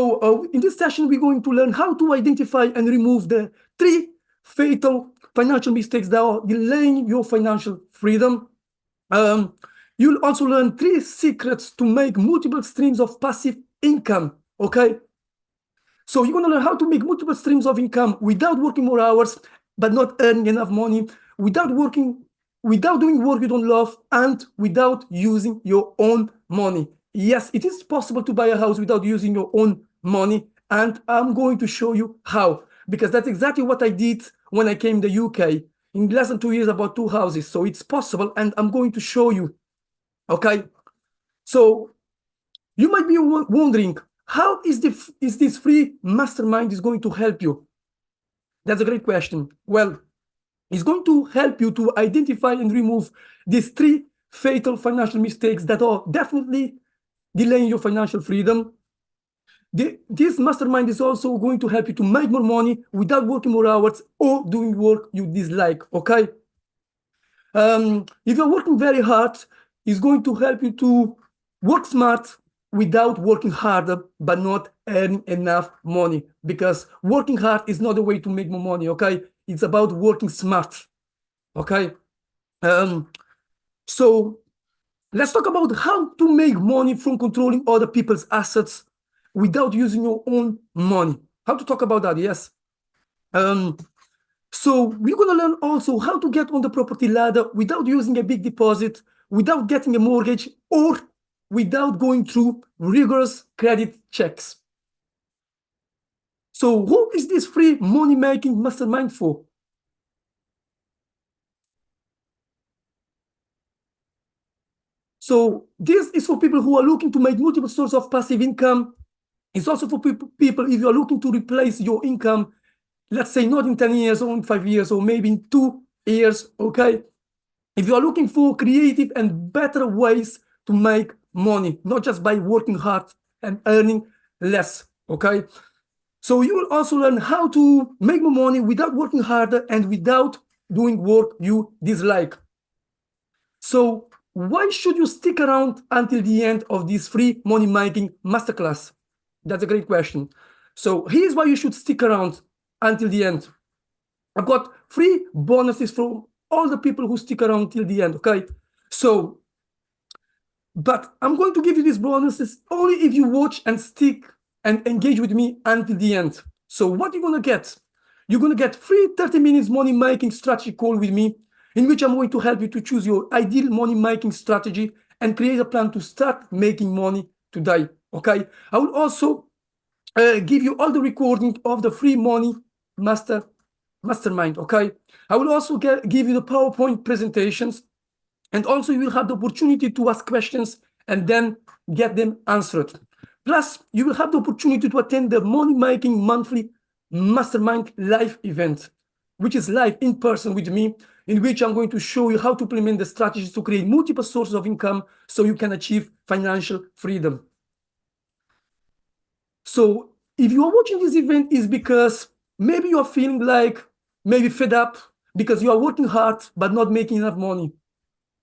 In this session, we're going to learn how to identify and remove the 3 fatal financial mistakes that are delaying your financial freedom. You'll also learn 3 secrets to make multiple streams of passive income, okay? So you're going to learn how to make multiple streams of income without working more hours, but not earning enough money, without doing work you don't love, and without using your own money. Yes, it is possible to buy a house without using your own money, and I'm going to show you how, because that's exactly what I did when I came to the UK. In less than 2 years, I bought 2 houses, so it's possible, and I'm going to show you, okay? So you might be wondering, how is this free mastermind is going to help you? That's a great question. Well, it's going to help you to identify and remove these 3 fatal financial mistakes that are definitely delaying your financial freedom. This mastermind is also going to help you to make more money without working more hours or doing work you dislike, okay? If you're working very hard, it's going to help you to work smart without working harder, but not earning enough money, because working hard is not the way to make more money, okay? It's about working smart, okay? So let's talk about how to make money from controlling other people's assets without using your own money. How to talk about that, yes. So we're going to learn also how to get on the property ladder without using a big deposit, without getting a mortgage, or without going through rigorous credit checks. So who is this free money-making mastermind for? So this is for people who are looking to make multiple sources of passive income. It's also for people if you're looking to replace your income, let's say not in 10 years or in 5 years, or maybe in 2 years, okay? If you are looking for creative and better ways to make money, not just by working hard and earning less, okay? So you will also learn how to make more money without working harder and without doing work you dislike. So why should you stick around until the end of this free money-making masterclass? That's a great question. So here's why you should stick around until the end. I've got 3 bonuses from all the people who stick around till the end, okay? So, but I'm going to give you these bonuses only if you watch and stick and engage with me until the end. So what you're going to get? You're going to get free 30 minutes money-making strategy call with me, in which I'm going to help you to choose your ideal money-making strategy and create a plan to start making money today, okay? I will also give you all the recording of the free money mastermind, okay? I will also give you the PowerPoint presentations, and also you will have the opportunity to ask questions and then get them answered. Plus, you will have the opportunity to attend the money-making monthly mastermind live event, which is live in person with me, in which I'm going to show you how to implement the strategies to create multiple sources of income so you can achieve financial freedom. So if you are watching this event, is because maybe you are feeling like maybe fed up because you are working hard but not making enough money.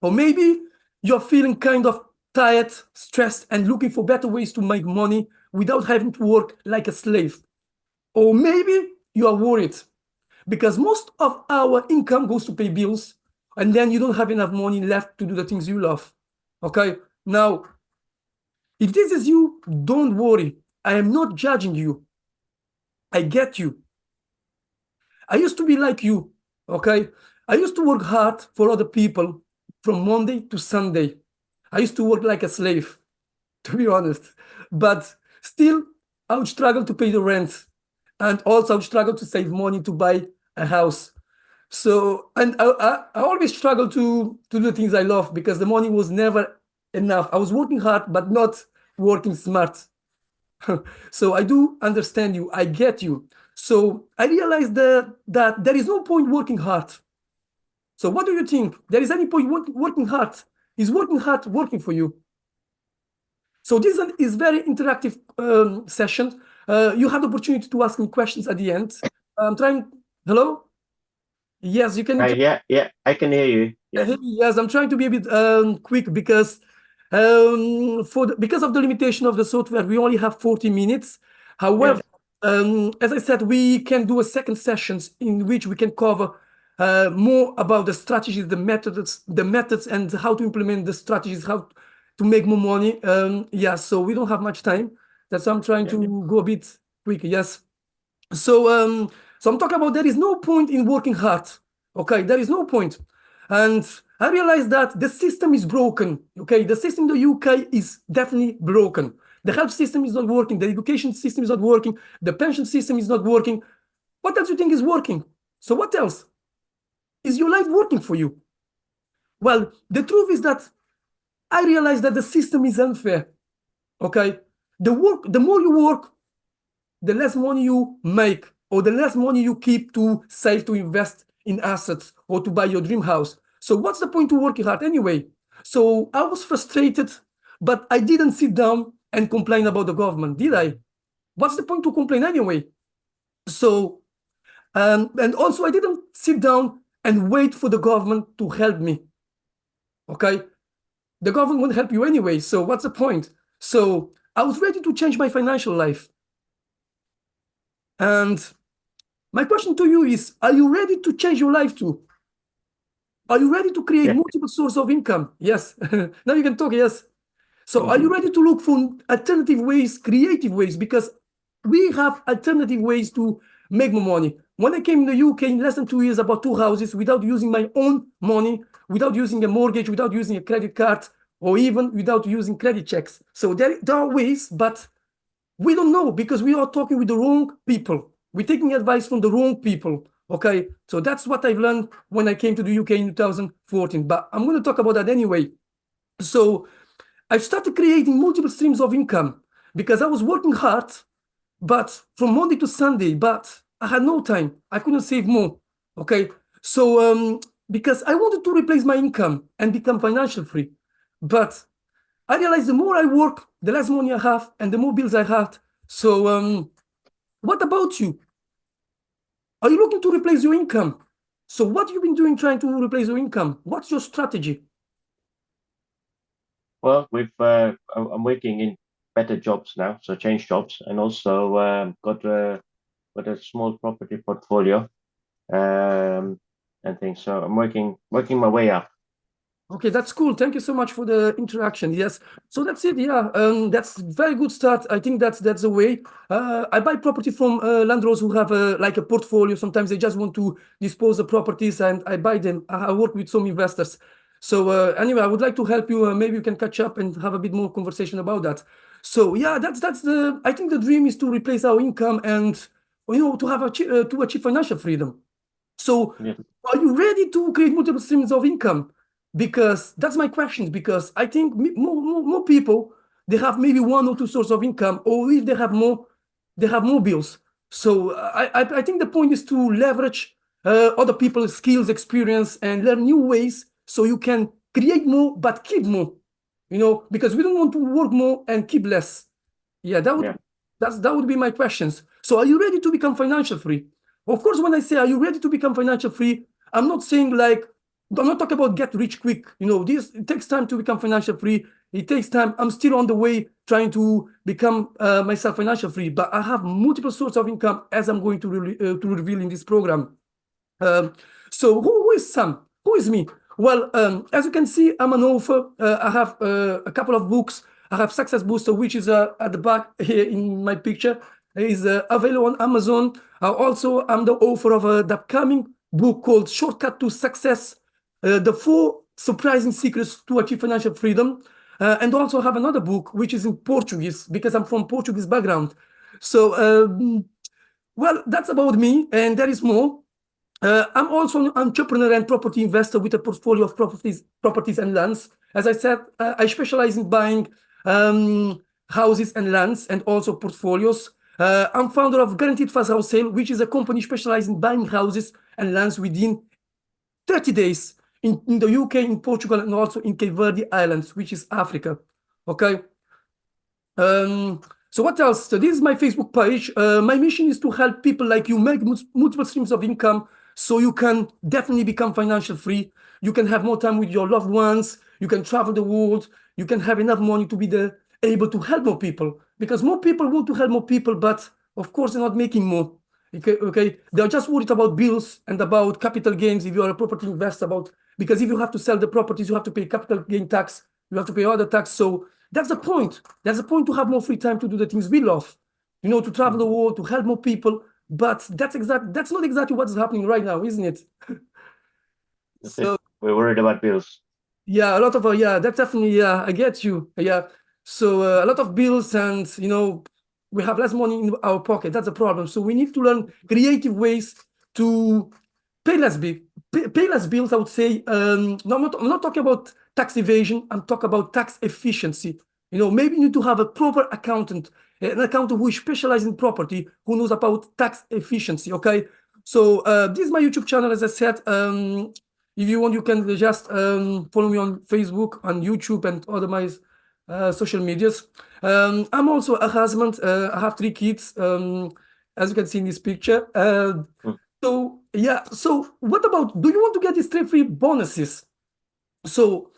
Or maybe you're feeling kind of tired, stressed, and looking for better ways to make money without having to work like a slave. Or maybe you are worried because most of our income goes to pay bills, and then you don't have enough money left to do the things you love, okay? Now, if this is you, don't worry. I am not judging you. I get you. I used to be like you, okay? I used to work hard for other people from Monday to Sunday. I used to work like a slave, to be honest. But still, I would struggle to pay the rent. And also I would struggle to save money to buy a house. So, and I always struggled to do the things I love because the money was never enough. I was working hard, but not working smart. So I do understand you. I get you. So I realized that there is no point working hard. So what do you think? There is any point working hard? Is working hard working for you? So this is very interactive session. You have the opportunity to ask me questions at the end. I'm trying. Hello? Yes, you can. Yeah, I can hear you. Yeah. Yes, I'm trying to be a bit quick because because of the limitation of the software, we only have 40 minutes. However, as I said, we can do a second sessions in which we can cover more about the strategies, the methods, and how to implement the strategies, how to make more money. Yeah, so we don't have much time. That's why I'm trying to go a bit quicker. Yes. So I'm talking about there is no point in working hard. Okay, there is no point. And I realized that the system is broken. Okay, the system in the UK is definitely broken. The health system is not working. The education system is not working. The pension system is not working. What else do you think is working? So what else? Is your life working for you? Well, the truth is that I realized that the system is unfair. Okay, the more you work, the less money you make, or the less money you keep to save to invest in assets or to buy your dream house. So what's the point to working hard anyway? So I was frustrated, but I didn't sit down and complain about the government, did I? What's the point to complain anyway? So, and also I didn't sit down and wait for the government to help me. Okay? The government won't help you anyway, so what's the point? So I was ready to change my financial life. And my question to you is, are you ready to change your life too? Are you ready to create multiple sources of income? Yes. Now you can talk, yes. So are you ready to look for alternative ways, creative ways? Because we have alternative ways to make more money. When I came in the UK in less than 2 years, I bought 2 houses without using my own money, without using a mortgage, without using a credit card, or even without using credit checks. So there are ways, but we don't know because we are talking with the wrong people. We're taking advice from the wrong people. Okay, so that's what I've learned when I came to the UK in 2014. But I'm going to talk about that anyway. So I started creating multiple streams of income because I was working hard, but from Monday to Sunday, but I had no time. I couldn't save more. Okay, so because I wanted to replace my income and become financial free, but I realized the more I work, the less money I have and the more bills I have. So what about you? Are you looking to replace your income? So what have you been doing trying to replace your income? What's your strategy? Well, I'm working in better jobs now, so change jobs, and also got a small property portfolio and things. So I'm working my way up. Okay, that's cool. Thank you so much for the interaction. Yes, so that's it. Yeah, that's very good start. I think that's the way. I buy property from landlords who have like a portfolio. Sometimes they just want to dispose of properties, and I buy them. I work with some investors. So anyway, I would like to help you. Maybe you can catch up and have a bit more conversation about that. So yeah, that's the. I think the dream is to replace our income and to have to achieve financial freedom. So are you ready to create multiple streams of income? Because that's my question. Because I think more people, they have maybe 1 or 2 sources of income, or if they have more bills. So I think the point is to leverage other people's skills, experience, and learn new ways so you can create more but keep more. Because we don't want to work more and keep less. Yeah, that would be my questions. So are you ready to become financial free? Of course, when I say, are you ready to become financial free? I'm not saying I'm not talking about get rich quick. It takes time to become financial free. It takes time. I'm still on the way trying to become myself financial free, but I have multiple sources of income as I'm going to reveal in this program. So who is Sam? Who is me? Well, as you can see, I'm an author. I have a couple of books. I have Success Booster, which is at the back here in my picture. It is available on Amazon. Also, I'm the author of the upcoming book called Shortcut to Success, The 4 Surprising Secrets to Achieve Financial Freedom. And also have another book, which is in Portuguese, because I'm from Portuguese background. So, well, that's about me, and there is more. I'm also an entrepreneur and property investor with a portfolio of properties and lands. As I said, I specialize in buying houses and lands and also portfolios. I'm founder of Guaranteed Fast House Sale, which is a company specialized in buying houses and lands within 30 days in the UK, in Portugal, and also in Cape Verde Islands, which is Africa. Okay. So what else? So this is my Facebook page. My mission is to help people like you make multiple streams of income so you can definitely become financial free. You can have more time with your loved ones. You can travel the world. You can have enough money to be able to help more people. because more people want to help more people, but of course they're not making more. Okay, they're just worried about bills and about capital gains. If you are a property investor, because if you have to sell the properties, you have to pay capital gain tax, you have to pay other tax. So that's the point. That's the point, to have more free time to do the things we love, to travel the world, to help more people. But that's not exactly what's happening right now, isn't it? So we're worried about bills. Yeah, a lot of that's definitely, I get you. Yeah. So a lot of bills, and we have less money in our pocket. That's a problem. So we need to learn creative ways to pay less bills, I would say. No, I'm not talking about tax evasion. I'm talking about tax efficiency. Maybe you need to have a proper accountant, an accountant who is specialized in property, who knows about tax efficiency. Okay. So this is my YouTube channel, as I said. If you want, you can just follow me on Facebook, on YouTube, and other my social medias. I'm also a husband. I have 3 kids, as you can see in this picture. So yeah. So what about? Do you want to get these 3 free bonuses? So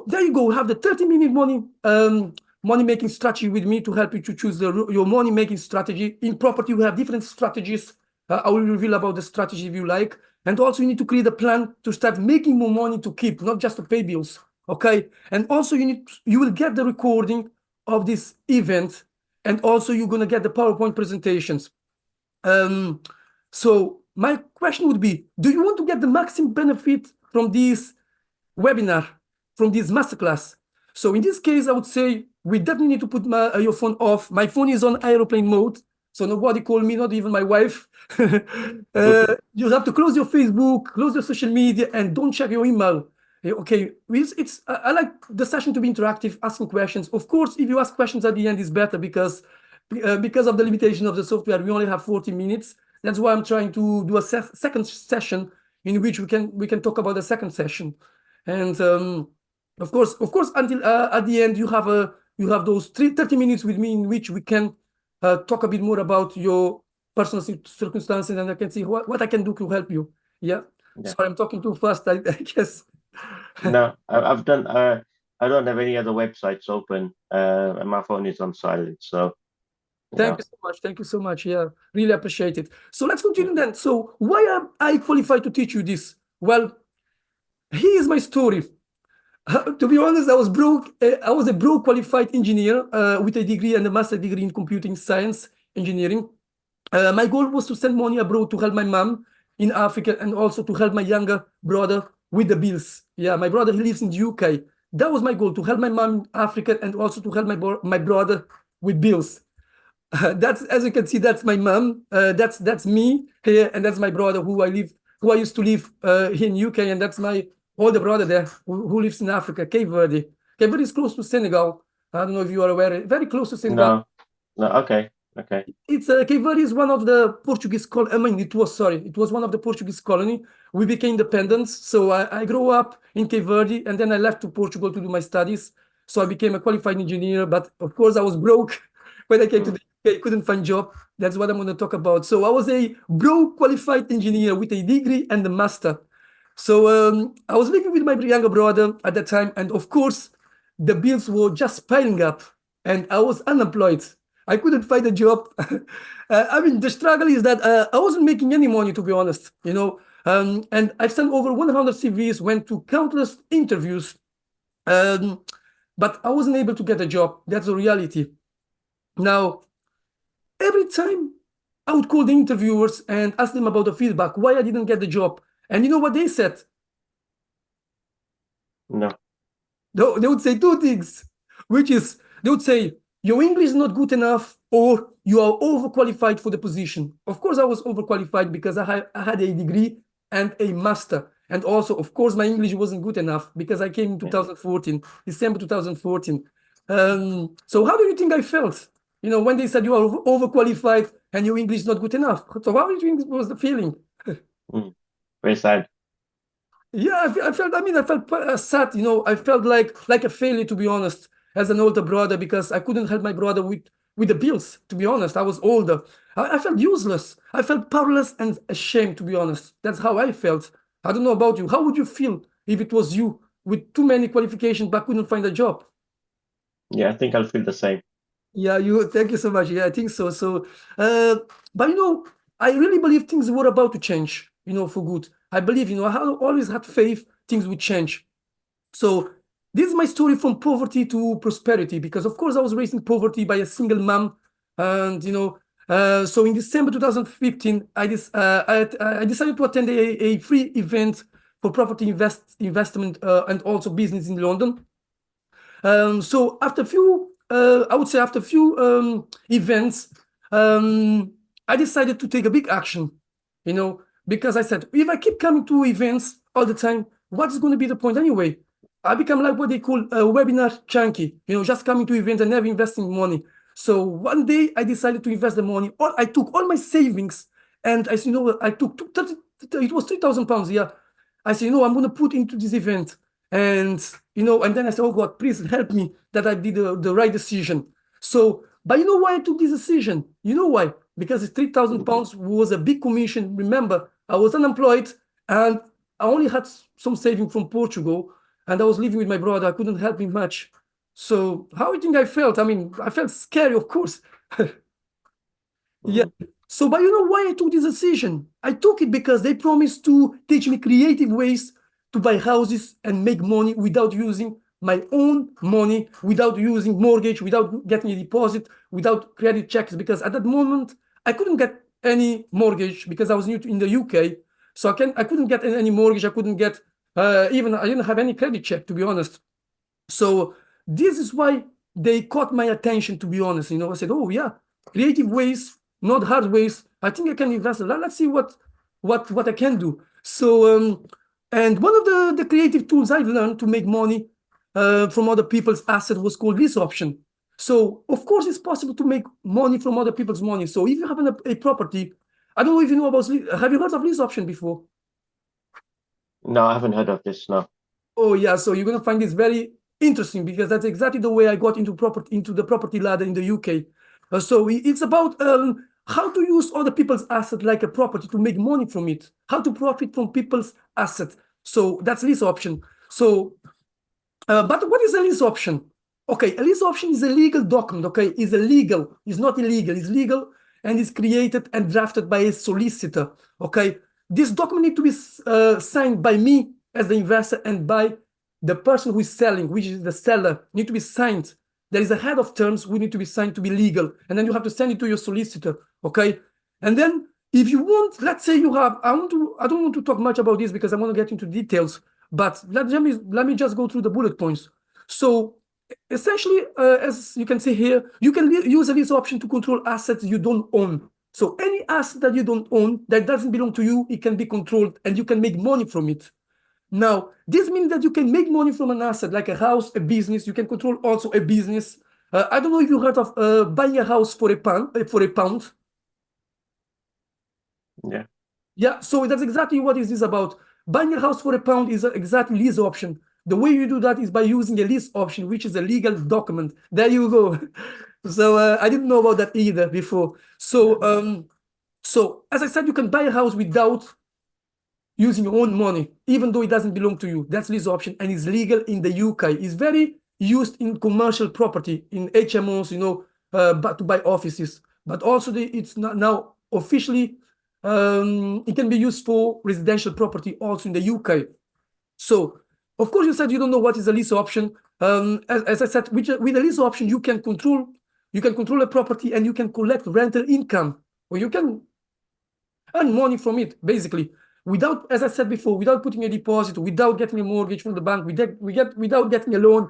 there you go. Have the 30-minute money making strategy with me to help you to choose your money making strategy. In property, we have different strategies. I will reveal about the strategy if you like. And also, you need to create a plan to start making more money to keep, not just to pay bills. Okay. And also, you will get the recording of this event, and also you're gonna get the PowerPoint presentations. So my question would be: do you want to get the maximum benefit from this webinar, from this masterclass? So in this case, I would say we definitely need to put your phone off. My phone is on airplane mode, so nobody call me, not even my wife. You have to close your Facebook, close your social media, and don't check your email. Okay, I like the session to be interactive, asking questions. Of course, if you ask questions at the end, is better because of the limitation of the software. We only have 40 minutes. That's why I'm trying to do a second session in which we can talk about the second session. And of course, until at the end, you have those 30 minutes with me in which we can talk a bit more about your personal circumstances, and I can see what I can do to help you. Yeah. Sorry, I'm talking too fast, I guess. No, I've done. I don't have any other websites open, and my phone is on silent. So thank you so much. Thank you so much. Yeah, really appreciate it. So let's continue then. So why am I qualified to teach you this? Well, here's my story. To be honest, I was broke. I was a broke qualified engineer with a degree and a master degree in computing science engineering. My goal was to send money abroad to help my mom in Africa, and also to help my younger brother with the bills. Yeah, my brother, he lives in the UK. That was my goal, to help my mom in Africa, and also to help my brother with bills. That's, as you can see, that's my mom. That's me here, and that's my brother who I used to live here in UK, and that's my older brother there who lives in Africa, Cape Verde. Cape Verde is close to Senegal. I don't know if you are aware. Very close to Senegal. No. Okay. It's Cape Verde is one of the Portuguese it was one of the Portuguese colony. We became independent. So I grew up in Cape Verde, and then I left to Portugal to do my studies. So I became a qualified engineer, but of course I was broke when I came to the UK. Couldn't find job. That's what I'm going to talk about. So I was a broke qualified engineer with a degree and a master. So I was living with my younger brother at that time, and of course the bills were just piling up, and I was unemployed. I couldn't find a job. I mean, the struggle is that I wasn't making any money, to be honest, and I've sent over 100 CVs, went to countless interviews, but I wasn't able to get a job. That's the reality. Now, every time I would call the interviewers and ask them about the feedback, why I didn't get the job. And you know what they said? No. They would say 2 things, which is, they would say, your English is not good enough, or you are overqualified for the position. Of course, I was overqualified because I had a degree and a master. And also, of course, my English wasn't good enough because I came in 2014, December 2014. So how do you think I felt? When they said you are overqualified and your English is not good enough. So how do you think was the feeling? Very sad. Yeah, I felt sad, I felt like a failure, to be honest, as an older brother, because I couldn't help my brother with the bills, to be honest. I was older. I felt useless. I felt powerless and ashamed, to be honest. That's how I felt. I don't know about you. How would you feel if it was you with too many qualifications but couldn't find a job? Yeah, I think I'll feel the same. Yeah, thank you so much. Yeah, I think so. But I really believe things were about to change, for good. I believe, I always had faith things would change. So this is my story from poverty to prosperity, because of course I was raised in poverty by a single mom. And so in December 2015, I decided to attend a free event for property investment and also business in London. So after a few, I would say after a few events, I decided to take a big action, because I said, if I keep coming to events all the time, what's going to be the point anyway? I become like what they call a webinar junkie, just coming to events and never investing money. So one day I decided to invest the money. I took all my savings, and I said, I took 30, it was £3,000. Yeah. I said, I'm going to put into this event. And, and then I said, oh God, please help me that I did the right decision. So, but you know why I took this decision? You know why? Because £3,000 was a big commission. Remember, I was unemployed and I only had some saving from Portugal, and I was living with my brother. I couldn't help him much. So how do you think I felt? I mean, I felt scary, of course. Yeah. Mm. So, but you know why I took this decision? I took it because they promised to teach me creative ways to buy houses and make money without using my own money, without using mortgage, without getting a deposit, without credit checks. Because at that moment, I couldn't get any mortgage because I was new in the UK. So I couldn't get any mortgage. I couldn't get even I didn't have any credit check, to be honest. So this is why they caught my attention, to be honest. I said, oh yeah, creative ways, not hard ways. I think I can invest. Let's see what I can do. So and one of the creative tools I've learned to make money from other people's assets was called lease option. So of course it's possible to make money from other people's money. So if you have a property, I don't know if you know about, have you heard of lease option before? No, I haven't heard of this. No. Oh yeah, so you're gonna find this very interesting, because that's exactly the way I got into the property ladder in the UK. So it's about how to use other people's asset like a property to make money from it, how to profit from people's assets. So that's lease option. So but what is a lease option? Okay, a lease option is a legal document. Okay, is illegal. It's not illegal. It's legal, and is created and drafted by a solicitor. Okay, this document need to be signed by me as the investor and by the person who is selling, which is the seller. Need to be signed. There is a head of terms we need to be signed to be legal, and then you have to send it to your solicitor. Okay, and then if you want, let's say you have, I don't want to talk much about this because I want to get into details. But let me just go through the bullet points. So essentially, as you can see here, you can use a lease option to control assets you don't own. So any asset that you don't own, that doesn't belong to you, it can be controlled and you can make money from it. Now, this means that you can make money from an asset like a house, a business. You can control also a business. I don't know if you heard of buying a house for a pound. Yeah. Yeah, so that's exactly what is this about. Buying a house for a pound is exactly lease option. The way you do that is by using a lease option, which is a legal document. There you go. So I didn't know about that either before. So as I said, you can buy a house without using your own money, even though it doesn't belong to you. That's lease option, and it's legal in the UK. It's very used in commercial property, in HMOs, but to buy offices. But also it's not now officially, it can be used for residential property also in the UK. So, of course, you said you don't know what is a lease option. As I said, with a lease option, you can control a property and you can collect rental income, or you can earn money from it, basically, without, as I said before, without putting a deposit, without getting a mortgage from the bank, without getting a loan,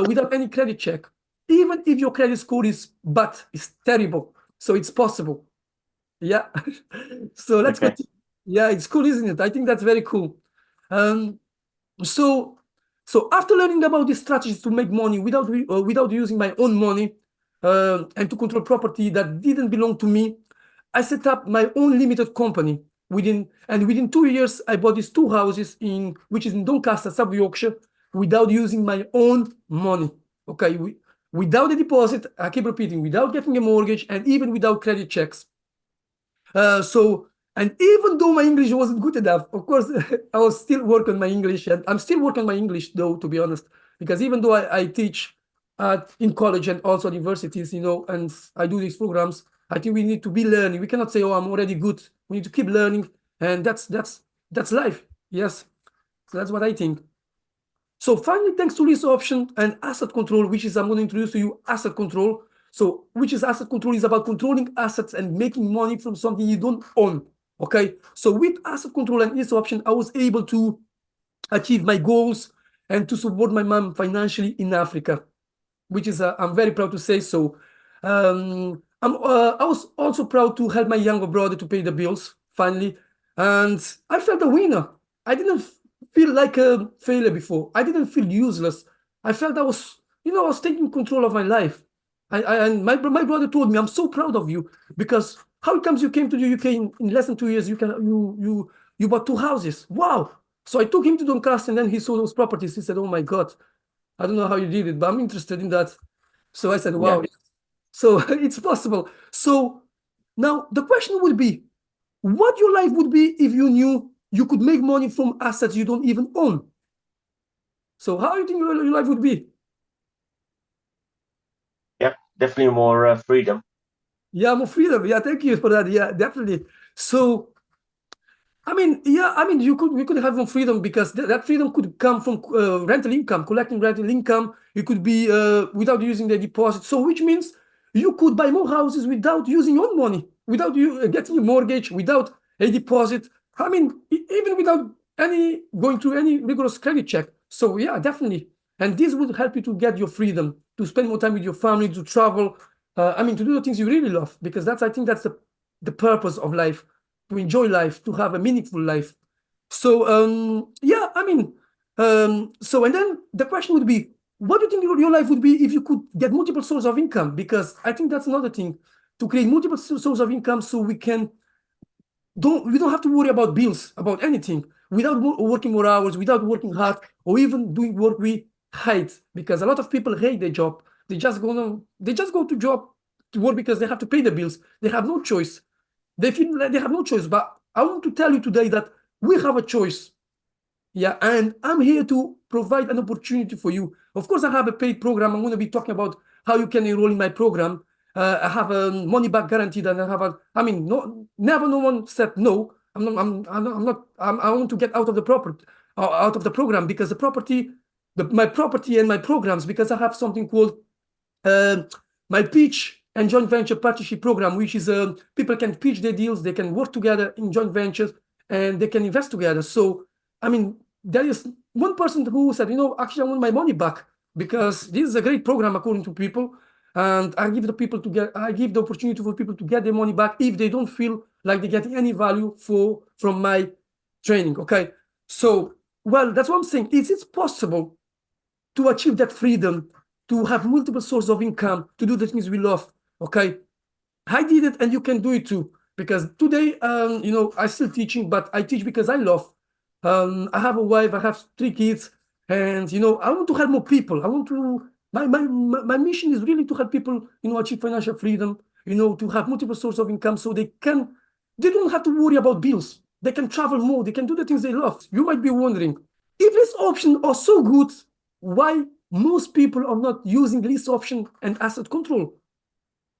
without any credit check. Even if your credit score is terrible, so it's possible. Yeah. So let's Okay. continue. Yeah, it's cool, isn't it? I think that's very cool. Um, so, so after learning about these strategies to make money without using my own money and to control property that didn't belong to me, I set up my own limited company. Within 2 years, I bought these two houses which is in Doncaster, South Yorkshire, without using my own money. Okay, without a deposit. I keep repeating, without getting a mortgage, and even without credit checks. And even though my English wasn't good enough, of course, I was still working on my English, and I'm still working on my English though, to be honest, because even though I teach, in college and also at universities, and I do these programs. I think we need to be learning. We cannot say, "Oh, I'm already good." We need to keep learning, and that's life. Yes, so that's what I think. So finally, thanks to this option and asset control, which is I'm going to introduce to you asset control. So which is asset control is about controlling assets and making money from something you don't own. Okay. So with asset control and this option, I was able to achieve my goals and to support my mom financially in Africa, which is I'm very proud to say so. I was also proud to help my younger brother to pay the bills finally, and I felt a winner. I didn't feel like a failure before. I didn't feel useless. I felt I was taking control of my life. And my brother told me, "I'm so proud of you because how it comes you came to the UK in less than 2 years? You bought 2 houses. Wow!" So I took him to Doncaster, and then he saw those properties. He said, "Oh my God, I don't know how you did it, but I'm interested in that." So I said, wow. Yeah. So it's possible. So now the question would be, what your life would be if you knew you could make money from assets you don't even own? So how do you think your life would be? Yeah, definitely more freedom. Yeah, more freedom. Yeah, thank you for that. Yeah, definitely. So we could have more freedom because that freedom could come from rental income, collecting rental income. It could be without using the deposit. So which means you could buy more houses without using your own money, without you getting a mortgage, without a deposit. Even without any going through any rigorous credit check. So yeah, definitely. And this would help you to get your freedom, to spend more time with your family, to travel. To do the things you really love, because I think that's the purpose of life, to enjoy life, to have a meaningful life. So and then the question would be, what do you think your life would be if you could get multiple sources of income? Because I think that's another thing, to create multiple sources of income so we don't have to worry about bills, about anything, without working more hours, without working hard, or even doing work we hate. Because a lot of people hate their job. They just go to work because they have to pay the bills. They have no choice. They feel like they have no choice. But I want to tell you today that we have a choice. Yeah, and I'm here to provide an opportunity for you. Of course, I have a paid program. I'm going to be talking about how you can enroll in my program. I have a money back guarantee, and never no one said no. I want to get out of the program, because my property and my programs, because I have something called uh, my pitch and joint venture partnership program, which is people can pitch their deals, they can work together in joint ventures, and they can invest together. So, there is one person who said, actually, I want my money back, because this is a great program according to people. And I give the opportunity for people to get their money back if they don't feel like they're getting any value from my training. Okay. So, well, that's what I'm saying. Is it possible to achieve that freedom, to have multiple sources of income, to do the things we love? Okay, I did it, and you can do it too. Because today, I'm still teaching, but I teach because I love. I have a wife, I have 3 kids, and I want to help more people. I want to. My mission is really to help people, achieve financial freedom. To have multiple sources of income, so they don't have to worry about bills. They can travel more. They can do the things they love. You might be wondering, if these options are so good, why most people are not using this option and asset control?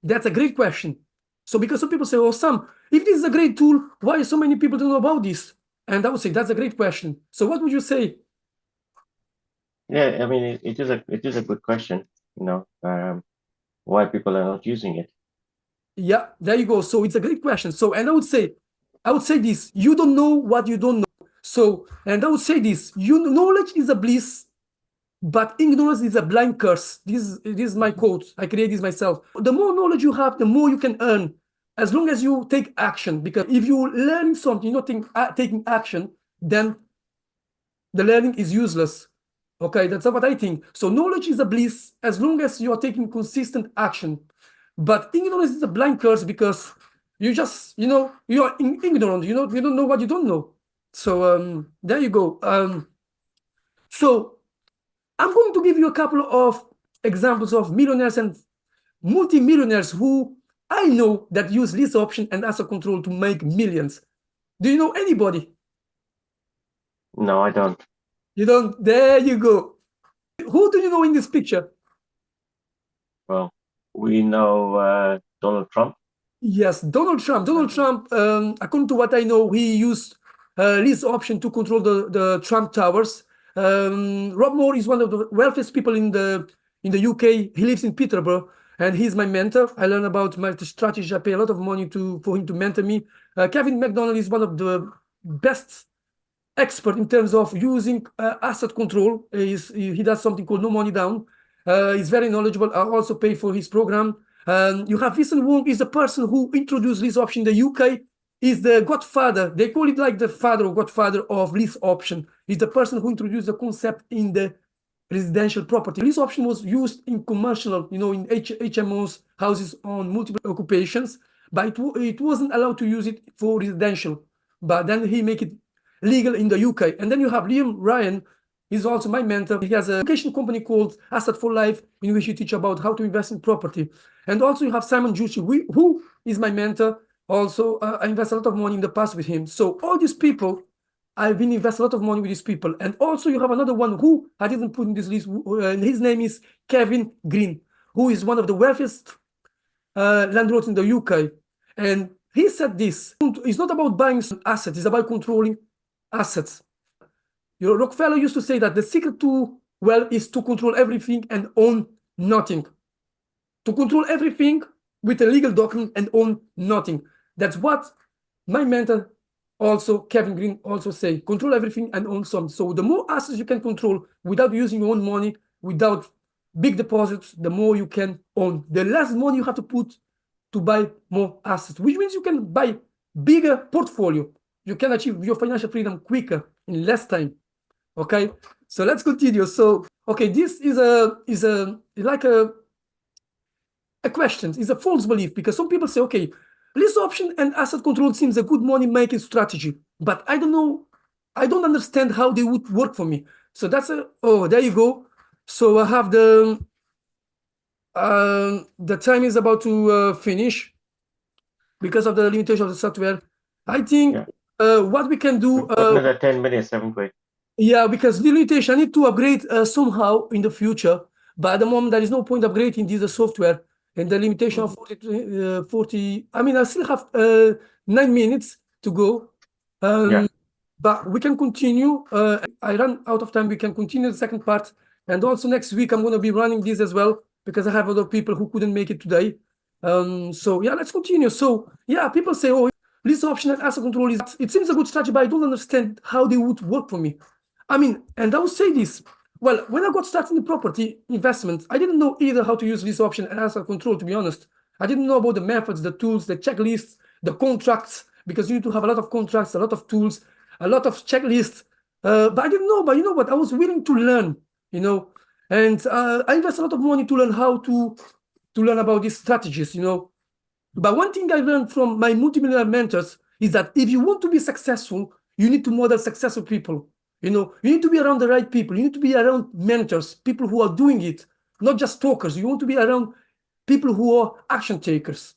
That's a great question. So because some people say, "Oh, Sam, if this is a great tool, why so many people don't know about this?" And I would say that's a great question. So what would you say? Yeah, I mean, it is a good question. Why people are not using it. Yeah, there you go. So it's a great question. So, and I would say this: you don't know what you don't know. So, and I would say this: knowledge is a bliss, but ignorance is a blind curse. This is my quote. I created this myself. The more knowledge you have, the more you can earn, as long as you take action. Because if you learn something, you're not taking action, then the learning is useless. Okay, that's what I think. So knowledge is a bliss as long as you are taking consistent action. But ignorance is a blind curse, because you just, you are ignorant. You don't know what you don't know. So there you go. So I'm going to give you a couple of examples of millionaires and multimillionaires who I know that use this option and asset control to make millions. Do you know anybody? No, I don't. You don't? There you go. Who do you know in this picture? Well, we know Donald Trump. Yes, Donald Trump. Donald Trump, according to what I know, he used lease option to control the Trump Towers. Rob Moore is one of the wealthiest people in the UK. He lives in Peterborough, and he's my mentor. I learn about my strategy. I pay a lot of money for him to mentor me. Kevin McDonald is one of the best expert in terms of using asset control. He does something called No Money Down. He's very knowledgeable. I also pay for his program. You have Vincent Wong is the person who introduced lease option in the UK. He's the godfather. They call it like the father or godfather of lease option. He's the person who introduced the concept in the residential property. Lease option was used in commercial, in HMOs, houses on multiple occupations, but it wasn't allowed to use it for residential. But then he make it legal in the UK. And then you have Liam Ryan. He's also my mentor. He has an education company called Asset for Life, in which he teach about how to invest in property. And also you have Simon Jucci, who is my mentor. Also, I invest a lot of money in the past with him. So all these people, I've been investing a lot of money with these people. And also you have another one who I didn't put in this list. And his name is Kevin Green, who is one of the wealthiest landlords in the UK. And he said this: it's not about buying assets, it's about controlling assets. Rockefeller used to say that the secret to wealth is to control everything and own nothing. To control everything with a legal document and own nothing. That's what my mentor, also Kevin Green, also say. Control everything and own some. So the more assets you can control without using your own money, without big deposits, the more you can own. The less money you have to put to buy more assets, which means you can buy bigger portfolio. You can achieve your financial freedom quicker in less time. Okay, so let's continue. So, okay, this is like a question. It's a false belief, because some people say, okay, lease option and asset control seems a good money-making strategy, but I don't know, I don't understand how they would work for me. So that's there you go. So I have the time is about to finish because of the limitation of the software. I think what we can do. Another 10 minutes, haven't we? Yeah, because the limitation, I need to upgrade somehow in the future. But at the moment, there is no point upgrading this software. And the limitation of 40, I mean, I still have 9 minutes to go. But we can continue. I ran out of time. We can continue the second part. And also next week, I'm going to be running this as well, because I have other people who couldn't make it today. So yeah, let's continue. So yeah, people say, oh, lease option and asset control it seems a good strategy, but I don't understand how they would work for me. I mean, and I would say this, well, when I got started in property investment, I didn't know either how to use lease option and asset control, to be honest. I didn't know about the methods, the tools, the checklists, the contracts, because you need to have a lot of contracts, a lot of tools, a lot of checklists. But I didn't know, but you know what, I was willing to learn, and I invest a lot of money to learn how to learn about these strategies, But one thing I learned from my multimillionaire mentors is that if you want to be successful, you need to model successful people. You need to be around the right people. You need to be around mentors, people who are doing it, not just talkers. You want to be around people who are action takers.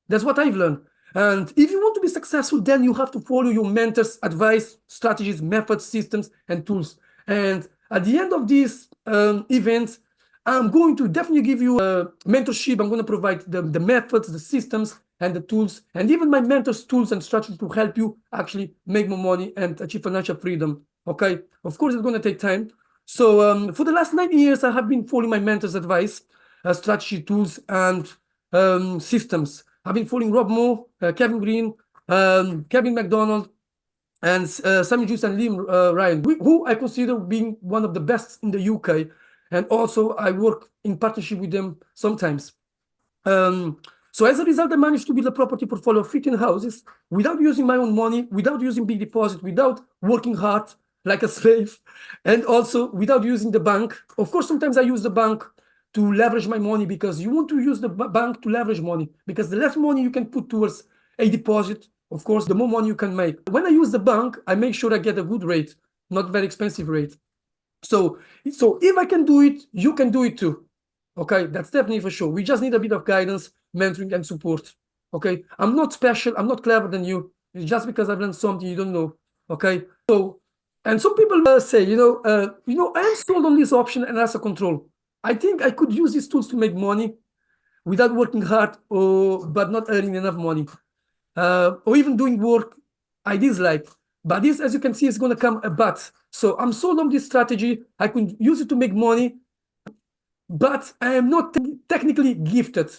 That's what I've learned. And if you want to be successful, then you have to follow your mentors' advice, strategies, methods, systems, and tools. And at the end of these events, I'm going to definitely give you a mentorship. I'm going to provide the methods, the systems, and the tools, and even my mentors' tools and strategies to help you actually make more money and achieve financial freedom. Okay, of course, it's going to take time. So for the last 9 years, I have been following my mentor's advice, strategy, tools, and systems. I've been following Rob Moore, Kevin Green, Kevin McDonald, and Sammy Juice and Liam Ryan, who I consider being one of the best in the UK. And also, I work in partnership with them sometimes. So as a result, I managed to build a property portfolio of 15 houses without using my own money, without using big deposit, without working hard like a slave, and also without using the bank. Of course, sometimes I use the bank to leverage my money, because you want to use the bank to leverage money, because the less money you can put towards a deposit, of course, the more money you can make. When I use the bank, I make sure I get a good rate, not very expensive rate. So if I can do it, you can do it too. Okay, that's definitely for sure. We just need a bit of guidance, mentoring, and support. Okay, I'm not special. I'm not clever than you. It's just because I've learned something you don't know. Okay, so, and some people say, I am sold on this option and asset control. I think I could use these tools to make money, without working hard or but not earning enough money, or even doing work I dislike. But this, as you can see, is going to come a but. So I'm sold on this strategy. I could use it to make money, but I am not technically gifted.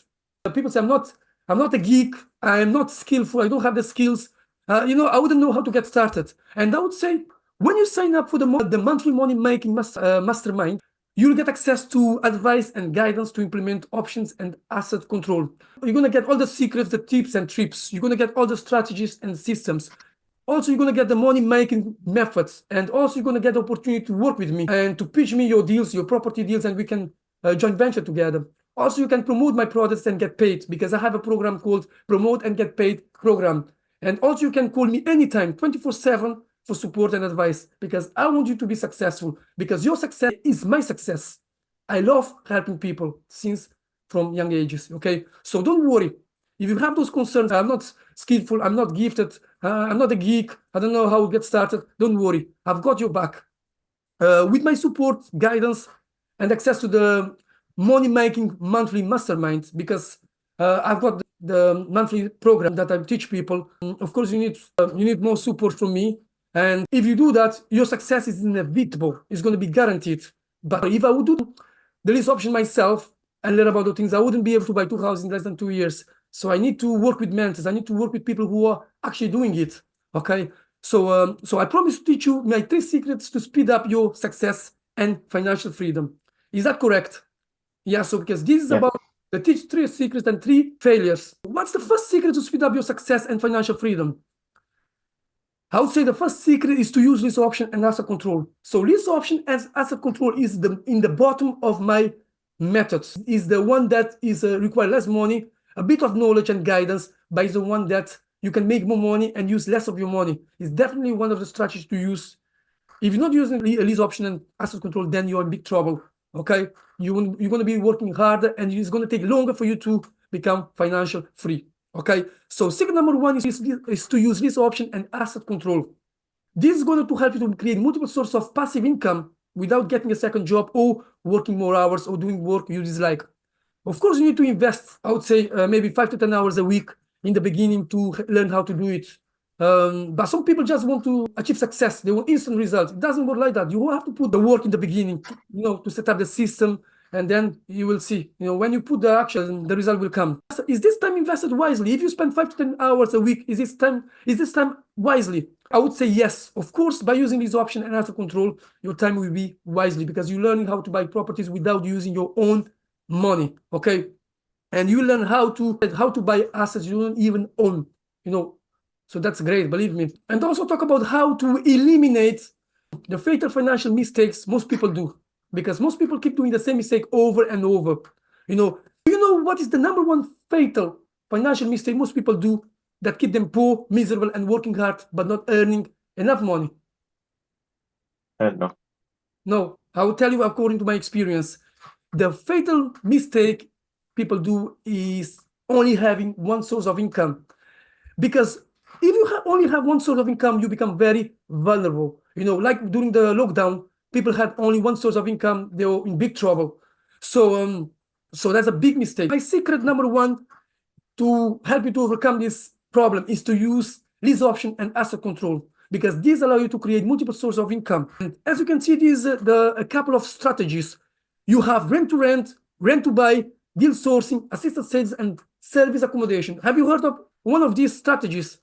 People say I'm not a geek. I am not skillful. I don't have the skills. I wouldn't know how to get started. And I would say, when you sign up for the monthly money-making mastermind, you'll get access to advice and guidance to implement options and asset control. You're going to get all the secrets, the tips and tricks. You're going to get all the strategies and systems. Also, you're going to get the money-making methods. And also, you're going to get the opportunity to work with me and to pitch me your deals, your property deals, and we can joint venture together. Also, you can promote my products and get paid, because I have a program called Promote and Get Paid program. And also, you can call me anytime, 24/7, for support and advice, because I want you to be successful, because your success is my success. I love helping people since from young ages, okay? So don't worry. If you have those concerns, I'm not skillful, I'm not gifted, I'm not a geek, I don't know how to get started, don't worry. I've got your back. With my support, guidance, and access to the money-making monthly mastermind, because I've got the monthly program that I teach people. Of course, you need more support from me. And if you do that, your success is inevitable. It's going to be guaranteed. But if I would do the lease option myself and learn about the things, I wouldn't be able to buy 2 houses in less than 2 years. So I need to work with mentors. I need to work with people who are actually doing it. Okay. So I promise to teach you my 3 secrets to speed up your success and financial freedom. Is that correct? Yeah. So because this is about the teach 3 secrets and 3 failures. What's the first secret to speed up your success and financial freedom? I would say the first secret is to use lease option and asset control. So lease option as asset control is in the bottom of my methods. Is the one that is require less money, a bit of knowledge and guidance, but is the one that you can make more money and use less of your money. It's definitely one of the strategies to use. If you're not using a lease option and asset control, then you're in big trouble. Okay, you're going to be working harder, and it's going to take longer for you to become financial free. Okay, so secret number 1 is to use lease option and asset control. This is going to help you to create multiple sources of passive income without getting a second job or working more hours or doing work you dislike. Of course, you need to invest, I would say, maybe 5 to 10 hours a week in the beginning to learn how to do it. But some people just want to achieve success. They want instant results. It doesn't work like that. You have to put the work in the beginning, to set up the system, and then you will see, when you put the action, the result will come. Is this time invested wisely? If you spend 5 to 10 hours a week, is this time wisely? I would say yes. Of course, by using this option and asset control, your time will be wisely, because you're learning how to buy properties without using your own money. Okay. And you learn how to buy assets you don't even own, So that's great, believe me. And also talk about how to eliminate the fatal financial mistakes most people do, because most people keep doing the same mistake over and over. Do you know what is the number 1 fatal financial mistake most people do that keep them poor, miserable, and working hard, but not earning enough money? No. No, I will tell you according to my experience. The fatal mistake people do is only having 1 source of income. Because if you only have 1 source of income, you become very vulnerable. Like during the lockdown, people had only 1 source of income. They were in big trouble. So that's a big mistake. My secret number 1 to help you to overcome this problem is to use lease option and asset control, because these allow you to create multiple sources of income. And as you can see, these a couple of strategies. You have rent to rent, rent to buy, deal sourcing, assisted sales, and service accommodation. Have you heard of one of these strategies?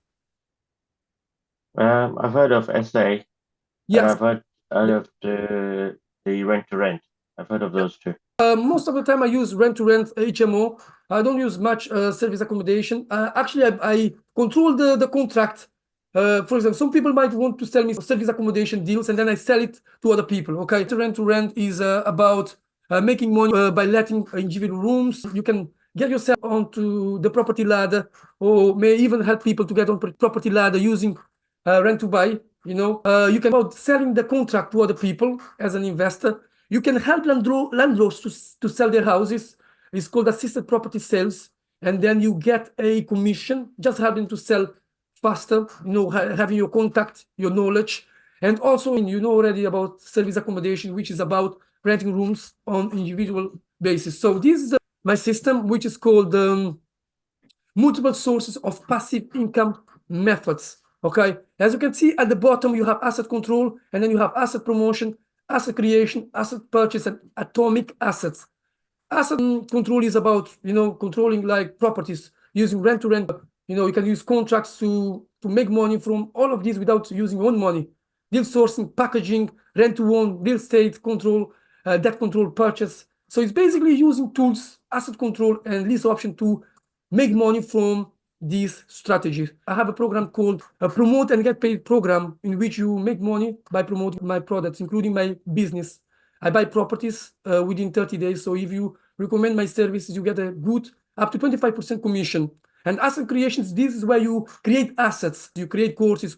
I've heard of SA. Yes. I've heard of the rent to rent. I've heard of those 2. Most of the time I use rent to rent, HMO. I don't use much service accommodation. Actually, I control the contract. For example, some people might want to sell me service accommodation deals, and then I sell it to other people. Okay, to rent is about making money by letting individual rooms. You can get yourself onto the property ladder, or may even help people to get on property ladder using rent to buy. You can about selling the contract to other people as an investor. You can help landlords to sell their houses. It's called assisted property sales, and then you get a commission just helping to sell faster. Having your contact, your knowledge, and also already about service accommodation, which is about renting rooms on individual basis. So this is my system, which is called multiple sources of passive income methods. Okay, as you can see at the bottom, you have asset control, and then you have asset promotion, asset creation, asset purchase, and atomic assets. Asset control is about, controlling like properties using rent to rent. You can use contracts to make money from all of these without using your own money. Deal sourcing, packaging, rent to own, real estate control, debt control, purchase. So it's basically using tools, asset control, and lease option to make money from these strategies. I have a program called a Promote and Get Paid program, in which you make money by promoting my products, including my business. I buy properties within 30 days. So if you recommend my services, you get a good up to 25% commission. And asset creations, this is where you create assets. You create courses,